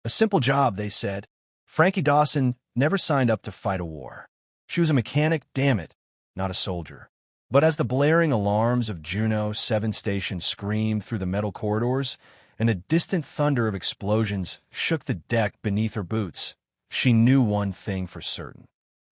A simple job, they said. Frankie Dawson never signed up to fight a war. She was a mechanic, damn it, not a soldier. But as the blaring alarms of Juno 7 Station screamed through the metal corridors, and a distant thunder of explosions shook the deck beneath her boots, she knew one thing for certain.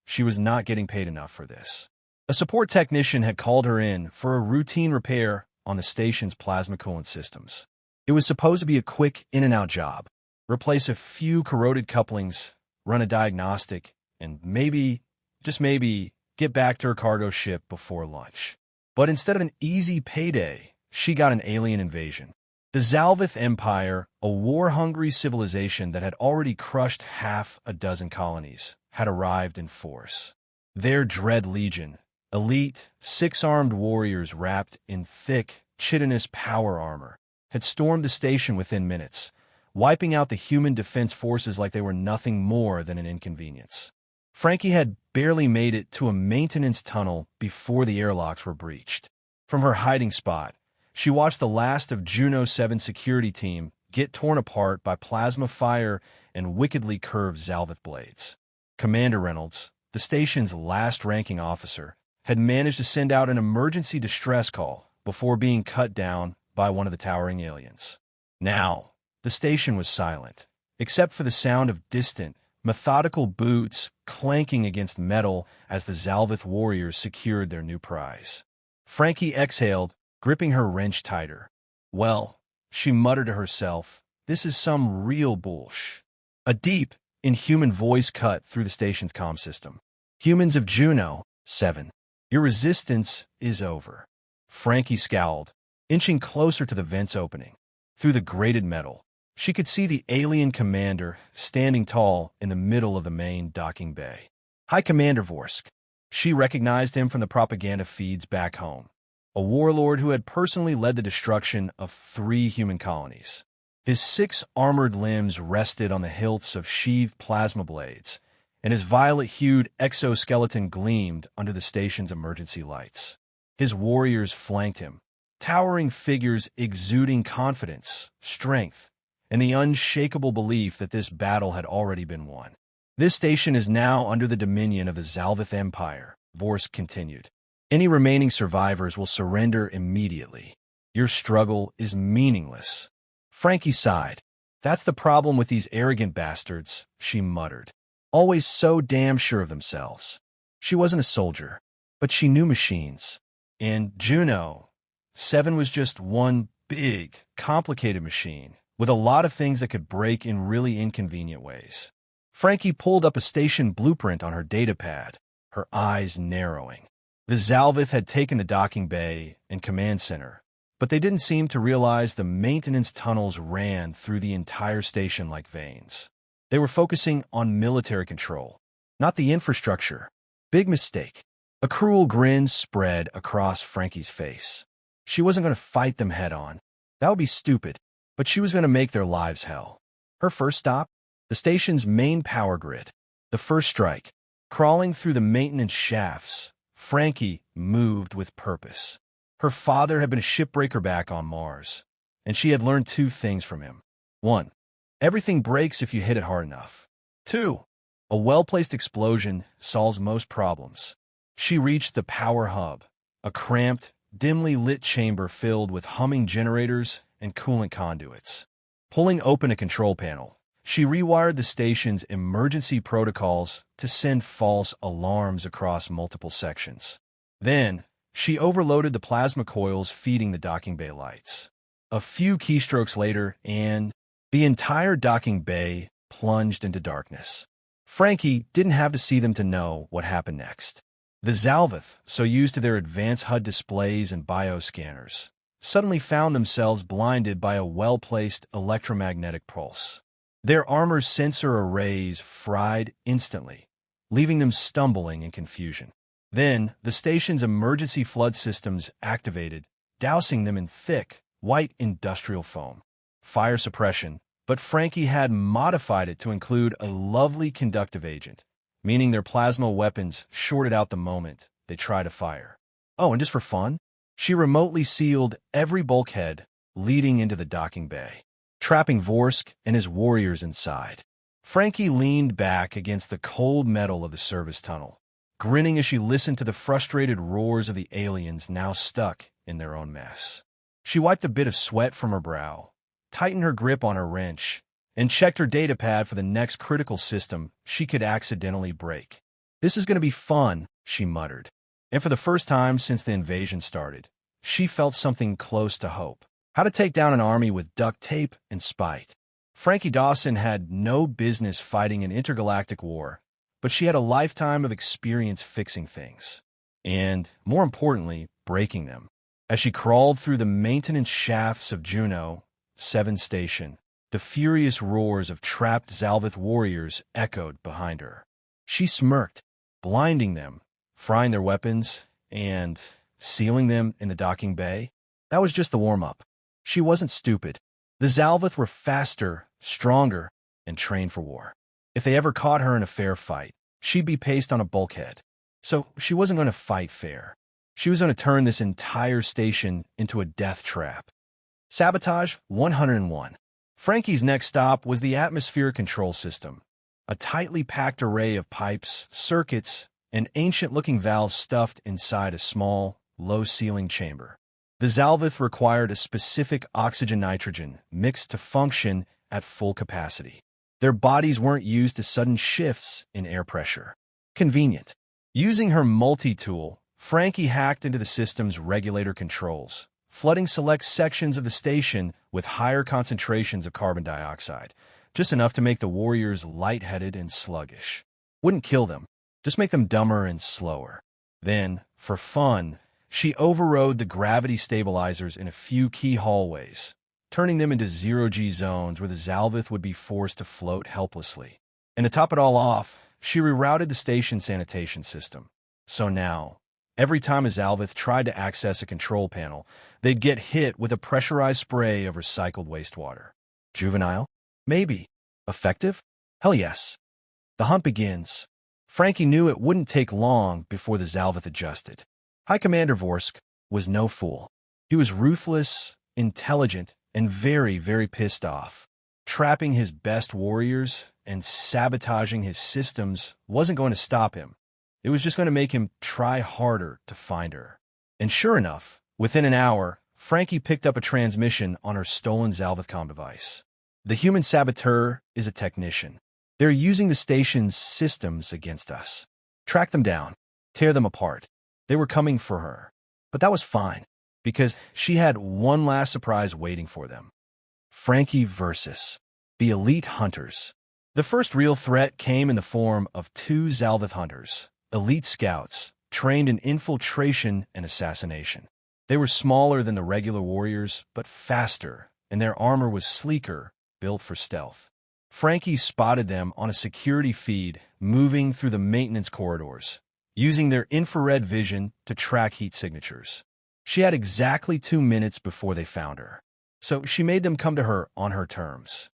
She was not getting paid enough for this. A support technician had called her in for a routine repair on the station's plasma coolant systems. It was supposed to be a quick in-and-out job. Replace a few corroded couplings, run a diagnostic, and maybe, just maybe, get back to her cargo ship before lunch. But instead of an easy payday, she got an alien invasion. The Xalveth Empire, a war-hungry civilization that had already crushed half a dozen colonies, had arrived in force. Their Dread Legion, elite, six-armed warriors wrapped in thick, chitinous power armor, had stormed the station within minutes, wiping out the human defense forces like they were nothing more than an inconvenience. Frankie had barely made it to a maintenance tunnel before the airlocks were breached. From her hiding spot, she watched the last of Juno 7's security team get torn apart by plasma fire and wickedly curved Xalveth blades. Commander Reynolds, the station's last-ranking officer, had managed to send out an emergency distress call before being cut down by one of the towering aliens. Now, the station was silent, except for the sound of distant, methodical boots clanking against metal as the Xalveth warriors secured their new prize. Frankie exhaled, gripping her wrench tighter. Well, she muttered to herself, this is some real bullsh. A deep, inhuman voice cut through the station's comm system. Humans of Juno 7, your resistance is over. Frankie scowled, inching closer to the vent's opening. Through the grated metal, she could see the alien commander standing tall in the middle of the main docking bay. High Commander Vorsk. She recognized him from the propaganda feeds back home. A warlord who had personally led the destruction of 3 human colonies. His 6 armored limbs rested on the hilts of sheathed plasma blades, and his violet-hued exoskeleton gleamed under the station's emergency lights. His warriors flanked him, towering figures exuding confidence, strength, and the unshakable belief that this battle had already been won. This station is now under the dominion of the Xalveth Empire, Vorsk continued. Any remaining survivors will surrender immediately. Your struggle is meaningless. Frankie sighed. That's the problem with these arrogant bastards, she muttered. Always so damn sure of themselves. She wasn't a soldier, but she knew machines. And Juno 7 was just one big, complicated machine, with a lot of things that could break in really inconvenient ways. Frankie pulled up a station blueprint on her datapad, her eyes narrowing. The Xalveth had taken the docking bay and command center, but they didn't seem to realize the maintenance tunnels ran through the entire station like veins. They were focusing on military control, not the infrastructure. Big mistake. A cruel grin spread across Frankie's face. She wasn't going to fight them head-on. That would be stupid, but she was going to make their lives hell. Her first stop? The station's main power grid. The first strike. Crawling through the maintenance shafts, Frankie moved with purpose. Her father had been a shipbreaker back on Mars, and she had learned 2 things from him. 1. Everything breaks if you hit it hard enough. 2. A well-placed explosion solves most problems. She reached the power hub, a cramped, dimly lit chamber filled with humming generators and coolant conduits. Pulling open a control panel, she rewired the station's emergency protocols to send false alarms across multiple sections. Then, she overloaded the plasma coils feeding the docking bay lights. A few keystrokes later, and the entire docking bay plunged into darkness. Frankie didn't have to see them to know what happened next. The Xalveth, so used to their advanced HUD displays and bioscanners, suddenly found themselves blinded by a well-placed electromagnetic pulse. Their armor's sensor arrays fried instantly, leaving them stumbling in confusion. Then, the station's emergency flood systems activated, dousing them in thick, white industrial foam. Fire suppression, but Frankie had modified it to include a lovely conductive agent, meaning their plasma weapons shorted out the moment they tried to fire. Oh, and just for fun, she remotely sealed every bulkhead leading into the docking bay. trapping Vorsk and his warriors inside. Frankie leaned back against the cold metal of the service tunnel, grinning as she listened to the frustrated roars of the aliens now stuck in their own mess. She wiped a bit of sweat from her brow, tightened her grip on her wrench, and checked her datapad for the next critical system she could accidentally break. "This is going to be fun," she muttered. And for the first time since the invasion started, she felt something close to hope. How to take down an army with duct tape and spite. Frankie Dawson had no business fighting an intergalactic war, but she had a lifetime of experience fixing things. And, more importantly, breaking them. As she crawled through the maintenance shafts of Juno 7 Station, the furious roars of trapped Xalveth warriors echoed behind her. She smirked, blinding them, frying their weapons, and sealing them in the docking bay. That was just the warm-up. She wasn't stupid. The Xalveth were faster, stronger, and trained for war. If they ever caught her in a fair fight, she'd be pasted on a bulkhead. So she wasn't going to fight fair. She was going to turn this entire station into a death trap. Sabotage 101. Frankie's next stop was the atmosphere control system, a tightly packed array of pipes, circuits, and ancient-looking valves stuffed inside a small, low-ceiling chamber. The Xalveth required a specific oxygen-nitrogen mix to function at full capacity. Their bodies weren't used to sudden shifts in air pressure. Convenient. Using her multi-tool, Frankie hacked into the system's regulator controls, flooding select sections of the station with higher concentrations of carbon dioxide, just enough to make the warriors lightheaded and sluggish. Wouldn't kill them, just make them dumber and slower. Then, for fun, she overrode the gravity stabilizers in a few key hallways, turning them into zero-G zones where the Xalveth would be forced to float helplessly. And to top it all off, she rerouted the station sanitation system. So now, every time a Xalveth tried to access a control panel, they'd get hit with a pressurized spray of recycled wastewater. Juvenile? Maybe. Effective? Hell yes. The hunt begins. Frankie knew it wouldn't take long before the Xalveth adjusted. High Commander Vorsk was no fool. He was ruthless, intelligent, and very, very pissed off. Trapping his best warriors and sabotaging his systems wasn't going to stop him. It was just going to make him try harder to find her. And sure enough, within an hour, Frankie picked up a transmission on her stolen Xalveth comm device. The human saboteur is a technician. They're using the station's systems against us. Track them down. Tear them apart. They were coming for her. But that was fine, because she had one last surprise waiting for them. Frankie versus the elite hunters. The first real threat came in the form of 2 Xalveth hunters, elite scouts, trained in infiltration and assassination. They were smaller than the regular warriors, but faster, and their armor was sleeker, built for stealth. Frankie spotted them on a security feed moving through the maintenance corridors, using their infrared vision to track heat signatures. She had exactly 2 minutes before they found her, so she made them come to her on her terms.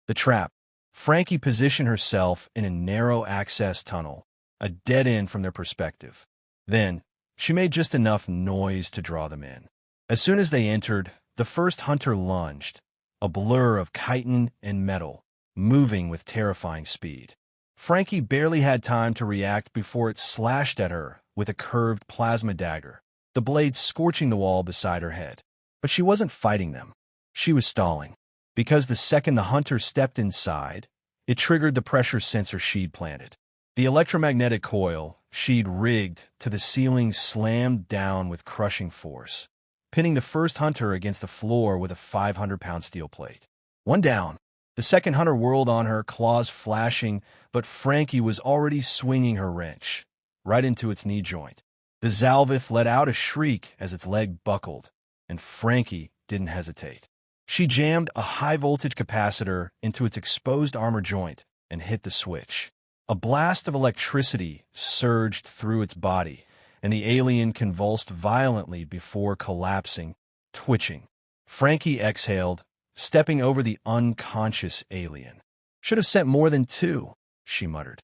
The trap. Frankie positioned herself in a narrow access tunnel, a dead end from their perspective. Then, she made just enough noise to draw them in. As soon as they entered, the first hunter lunged, a blur of chitin and metal, moving with terrifying speed. Frankie barely had time to react before it slashed at her with a curved plasma dagger, the blade scorching the wall beside her head. But she wasn't fighting them. She was stalling, because the second the hunter stepped inside, it triggered the pressure sensor she'd planted. The electromagnetic coil she'd rigged to the ceiling slammed down with crushing force, pinning the first hunter against the floor with a 500-pound steel plate. One down. The second hunter whirled on her, claws flashing, but Frankie was already swinging her wrench, right into its knee joint. The Xalveth let out a shriek as its leg buckled, and Frankie didn't hesitate. She jammed a high-voltage capacitor into its exposed armor joint and hit the switch. A blast of electricity surged through its body, and the alien convulsed violently before collapsing, twitching. Frankie exhaled, stepping over the unconscious alien. "Should have sent more than 2, she muttered.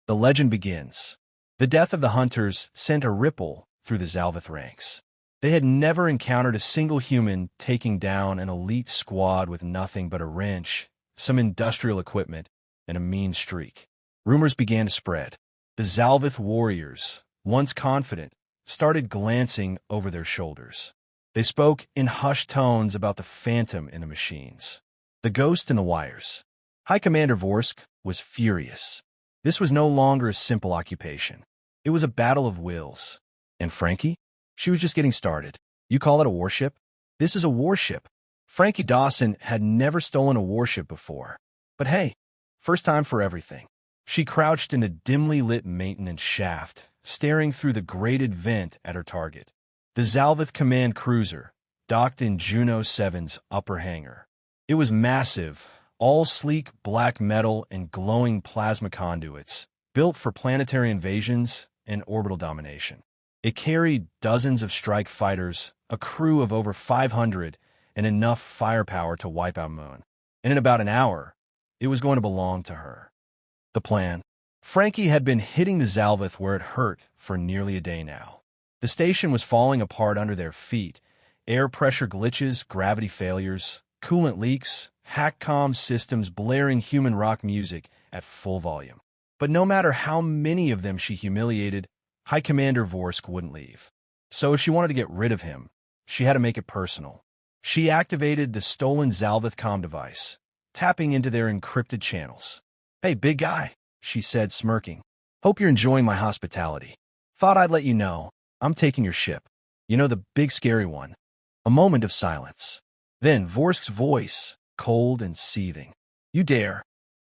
The legend begins. The death of the hunters sent a ripple through the Xalveth ranks. They had never encountered a single human taking down an elite squad with nothing but a wrench, some industrial equipment, and a mean streak. Rumors began to spread. The Xalveth warriors, once confident, started glancing over their shoulders. They spoke in hushed tones about the phantom in the machines, the ghost in the wires. High Commander Vorsk was furious. This was no longer a simple occupation. It was a battle of wills. And Frankie? She was just getting started. You call it a warship? This is a warship. Frankie Dawson had never stolen a warship before. But hey, first time for everything. She crouched in a dimly lit maintenance shaft, staring through the grated vent at her target. The Xalveth command cruiser, docked in Juno 7's upper hangar. It was massive, all sleek black metal and glowing plasma conduits, built for planetary invasions and orbital domination. It carried dozens of strike fighters, a crew of over 500, and enough firepower to wipe out Moon. And in about an hour, it was going to belong to her. The plan. Frankie had been hitting the Xalveth where it hurt for nearly a day now. The station was falling apart under their feet. Air pressure glitches, gravity failures, coolant leaks, hack comm systems blaring human rock music at full volume. But no matter how many of them she humiliated, High Commander Vorsk wouldn't leave. So if she wanted to get rid of him, she had to make it personal. She activated the stolen Xalveth comm device, tapping into their encrypted channels. "Hey, big guy," she said, smirking. "Hope you're enjoying my hospitality. Thought I'd let you know. I'm taking your ship. You know, the big scary one." A moment of silence. Then Vorsk's voice, cold and seething. "You dare?"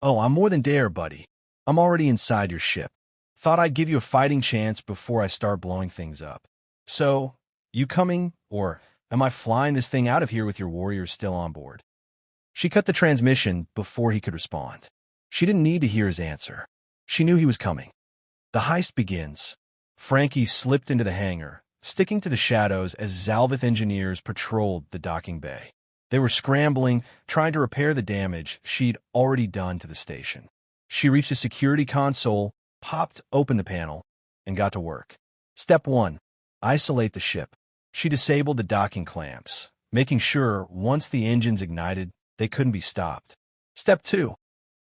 "Oh, I'm more than dare, buddy. I'm already inside your ship. Thought I'd give you a fighting chance before I start blowing things up. So, you coming, or am I flying this thing out of here with your warriors still on board?" She cut the transmission before he could respond. She didn't need to hear his answer. She knew he was coming. The heist begins. Frankie slipped into the hangar, sticking to the shadows as Xalveth engineers patrolled the docking bay. They were scrambling, trying to repair the damage she'd already done to the station. She reached a security console, popped open the panel, and got to work. Step 1. Isolate the ship. She disabled the docking clamps, making sure once the engines ignited, they couldn't be stopped. Step 2.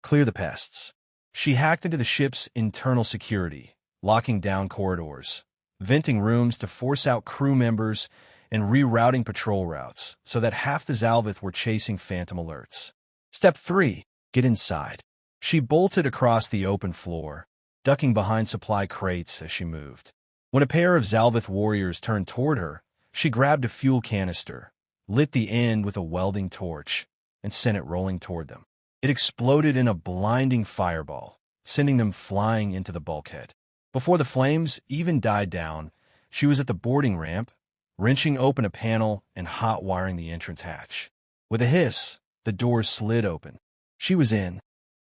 Clear the pests. She hacked into the ship's internal security, locking down corridors, venting rooms to force out crew members, and rerouting patrol routes so that half the Xalveth were chasing phantom alerts. Step 3. Get inside. She bolted across the open floor, ducking behind supply crates as she moved. When a pair of Xalveth warriors turned toward her, she grabbed a fuel canister, lit the end with a welding torch, and sent it rolling toward them. It exploded in a blinding fireball, sending them flying into the bulkhead. Before the flames even died down, she was at the boarding ramp, wrenching open a panel and hot-wiring the entrance hatch. With a hiss, the doors slid open. She was in.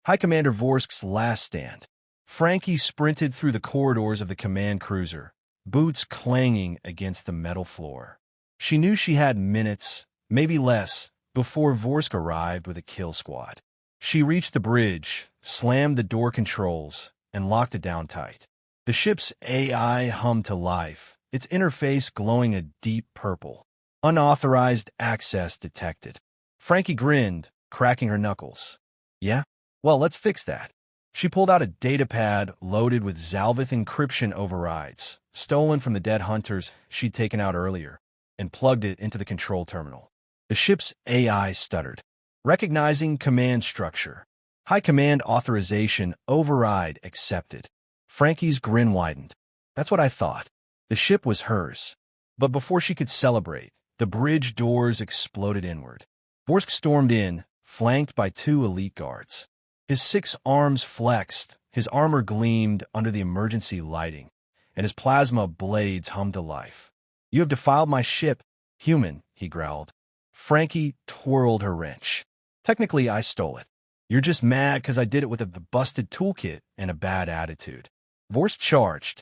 High Commander Vorsk's last stand. Frankie sprinted through the corridors of the command cruiser, boots clanging against the metal floor. She knew she had minutes, maybe less, before Vorsk arrived with a kill squad. She reached the bridge, slammed the door controls, and locked it down tight. The ship's AI hummed to life, its interface glowing a deep purple. Unauthorized access detected. Frankie grinned, cracking her knuckles. "Yeah? Well, let's fix that." She pulled out a datapad loaded with Xalveth encryption overrides, stolen from the dead hunters she'd taken out earlier, and plugged it into the control terminal. The ship's AI stuttered. Recognizing command structure. High command authorization override accepted. Frankie's grin widened. "That's what I thought." The ship was hers. But before she could celebrate, the bridge doors exploded inward. Vorsk stormed in, flanked by 2 elite guards. His 6 arms flexed, his armor gleamed under the emergency lighting, and his plasma blades hummed to life. "You have defiled my ship, human," he growled. Frankie twirled her wrench. "Technically, I stole it. You're just mad because I did it with a busted toolkit and a bad attitude." Vorsk charged.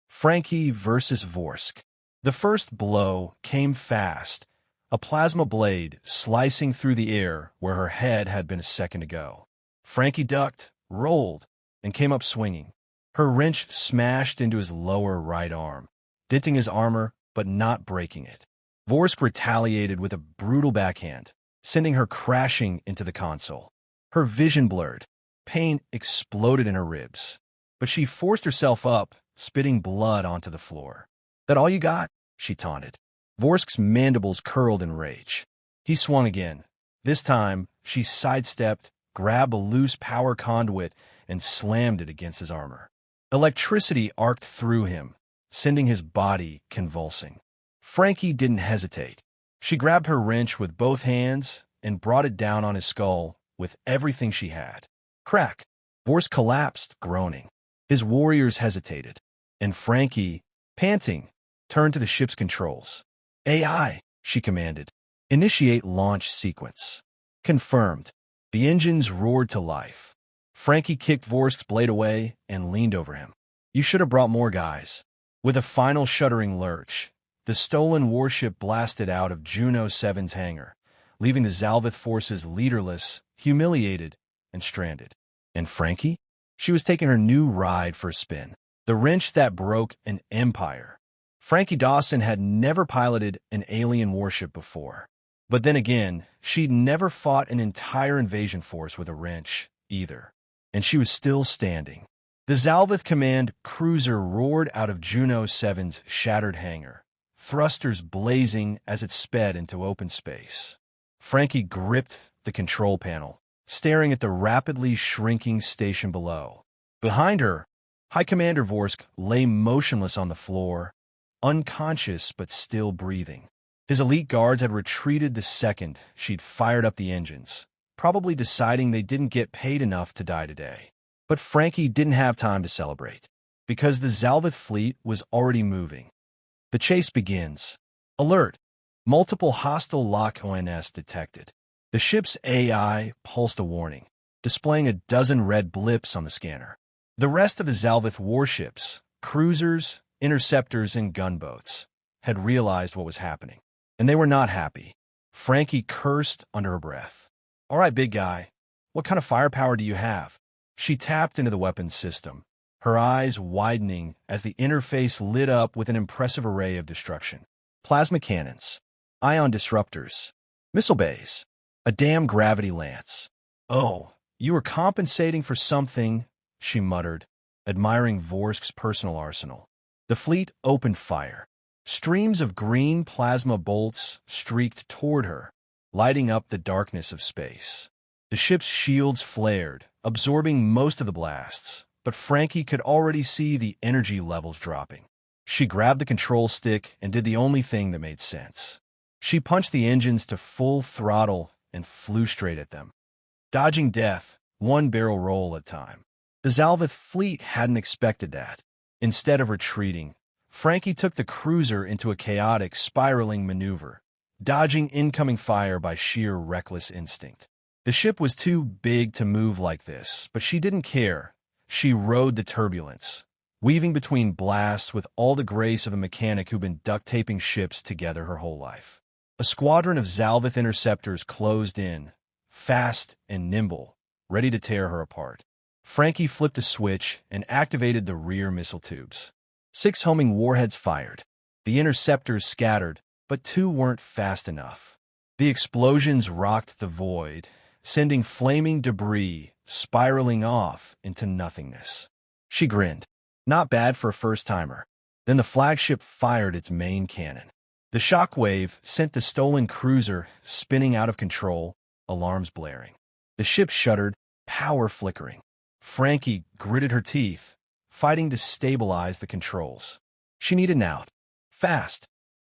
Frankie versus Vorsk. The first blow came fast, a plasma blade slicing through the air where her head had been a second ago. Frankie ducked, rolled, and came up swinging. Her wrench smashed into his lower right arm, denting his armor but not breaking it. Vorsk retaliated with a brutal backhand, sending her crashing into the console. Her vision blurred. Pain exploded in her ribs. But she forced herself up, spitting blood onto the floor. "That all you got?" she taunted. Vorsk's mandibles curled in rage. He swung again. This time, she sidestepped, grabbed a loose power conduit, and slammed it against his armor. Electricity arced through him, sending his body convulsing. Frankie didn't hesitate. She grabbed her wrench with both hands and brought it down on his skull with everything she had. Crack! Vorsk collapsed, groaning. His warriors hesitated, and Frankie, panting, turned to the ship's controls. "AI," she commanded. "Initiate launch sequence." Confirmed. The engines roared to life. Frankie kicked Vorsk's blade away and leaned over him. "You should have brought more guys." With a final shuddering lurch, the stolen warship blasted out of Juno 7's hangar, leaving the Xalveth forces leaderless, humiliated, and stranded. And Frankie? She was taking her new ride for a spin. The wrench that broke an empire. Frankie Dawson had never piloted an alien warship before. But then again, she'd never fought an entire invasion force with a wrench, either. And she was still standing. The Xalveth Command cruiser roared out of Juno 7's shattered hangar, thrusters blazing as it sped into open space. Frankie gripped the control panel, staring at the rapidly shrinking station below. Behind her, High Commander Vorsk lay motionless on the floor, unconscious but still breathing. His elite guards had retreated the second she'd fired up the engines, probably deciding they didn't get paid enough to die today. But Frankie didn't have time to celebrate, because the Xalveth fleet was already moving. The chase begins. Alert! Multiple hostile lock ONS detected. The ship's AI pulsed a warning, displaying a dozen red blips on the scanner. The rest of the Xalveth warships, cruisers, interceptors, and gunboats, had realized what was happening, and they were not happy. Frankie cursed under her breath. "All right, big guy, what kind of firepower do you have?" She tapped into the weapons system, her eyes widening as the interface lit up with an impressive array of destruction. Plasma cannons, ion disruptors, missile bays, a damn gravity lance. "Oh, you were compensating for something," she muttered, admiring Vorsk's personal arsenal. The fleet opened fire. Streams of green plasma bolts streaked toward her, lighting up the darkness of space. The ship's shields flared, absorbing most of the blasts, but Frankie could already see the energy levels dropping. She grabbed the control stick and did the only thing that made sense. She punched the engines to full throttle and flew straight at them, dodging death, one barrel roll at a time. The Xalveth fleet hadn't expected that. Instead of retreating, Frankie took the cruiser into a chaotic, spiraling maneuver, dodging incoming fire by sheer reckless instinct. The ship was too big to move like this, but she didn't care. She rode the turbulence, weaving between blasts with all the grace of a mechanic who'd been duct-taping ships together her whole life. A squadron of Xalveth interceptors closed in, fast and nimble, ready to tear her apart. Frankie flipped a switch and activated the rear missile tubes. 6 homing warheads fired. The interceptors scattered, but 2 weren't fast enough. The explosions rocked the void, sending flaming debris spiraling off into nothingness. She grinned. Not bad for a first-timer. Then the flagship fired its main cannon. The shockwave sent the stolen cruiser spinning out of control, alarms blaring. The ship shuddered, power flickering. Frankie gritted her teeth, fighting to stabilize the controls. She needed an out. Fast.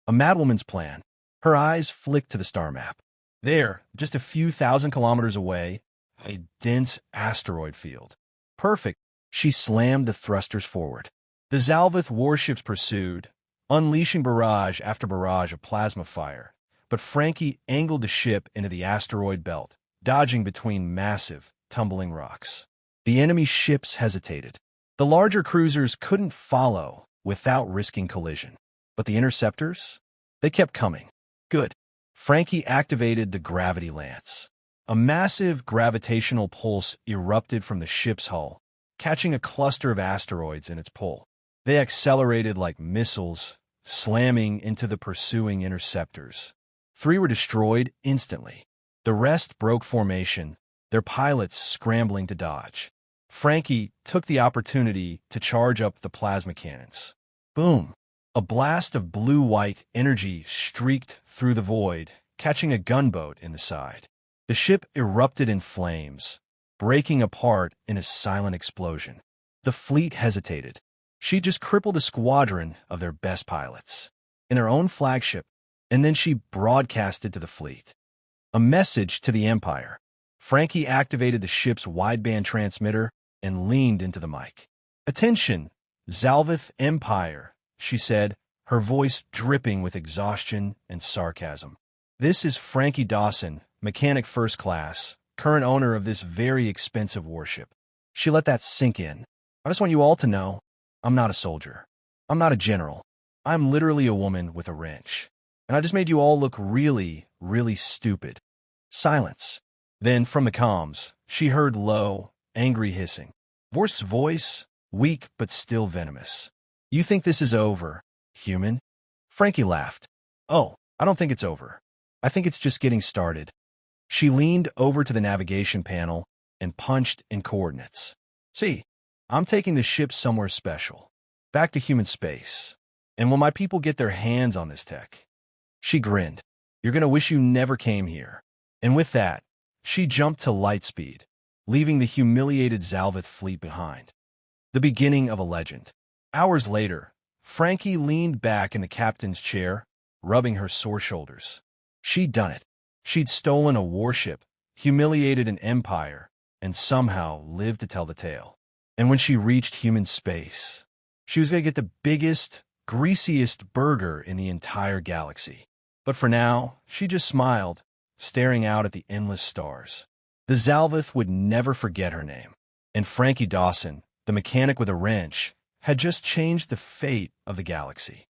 A madwoman's plan. Her eyes flicked to the star map. There, just a few thousand kilometers away, a dense asteroid field. Perfect. She slammed the thrusters forward. The Xalveth warships pursued, unleashing barrage after barrage of plasma fire, but Frankie angled the ship into the asteroid belt, dodging between massive, tumbling rocks. The enemy ships hesitated. The larger cruisers couldn't follow without risking collision. But the interceptors? They kept coming. Good. Frankie activated the gravity lance. A massive gravitational pulse erupted from the ship's hull, catching a cluster of asteroids in its pull. They accelerated like missiles, slamming into the pursuing interceptors. 3 were destroyed instantly. The rest broke formation, their pilots scrambling to dodge. Frankie took the opportunity to charge up the plasma cannons. Boom! A blast of blue-white energy streaked through the void, catching a gunboat in the side. The ship erupted in flames, breaking apart in a silent explosion. The fleet hesitated. She just crippled a squadron of their best pilots in her own flagship, and then she broadcasted to the fleet a message to the Empire. Frankie activated the ship's wideband transmitter and leaned into the mic. "Attention, Xalveth Empire," she said, her voice dripping with exhaustion and sarcasm. "This is Frankie Dawson, mechanic first class, current owner of this very expensive warship." She let that sink in. "I just want you all to know, I'm not a soldier. I'm not a general. I'm literally a woman with a wrench. And I just made you all look really, really stupid." Silence. Then, from the comms, she heard low, angry hissing. Vorst's voice, weak but still venomous. "You think this is over, human?" Frankie laughed. "Oh, I don't think it's over. I think it's just getting started." She leaned over to the navigation panel and punched in coordinates. "See, I'm taking the ship somewhere special, back to human space. And when my people get their hands on this tech..." She grinned. "You're going to wish you never came here." And with that, she jumped to light speed, leaving the humiliated Xalveth fleet behind. The beginning of a legend. Hours later, Frankie leaned back in the captain's chair, rubbing her sore shoulders. She'd done it. She'd stolen a warship, humiliated an empire, and somehow lived to tell the tale. And when she reached human space, she was going to get the biggest, greasiest burger in the entire galaxy. But for now, she just smiled, staring out at the endless stars. The Xalveth would never forget her name. And Frankie Dawson, the mechanic with a wrench, had just changed the fate of the galaxy.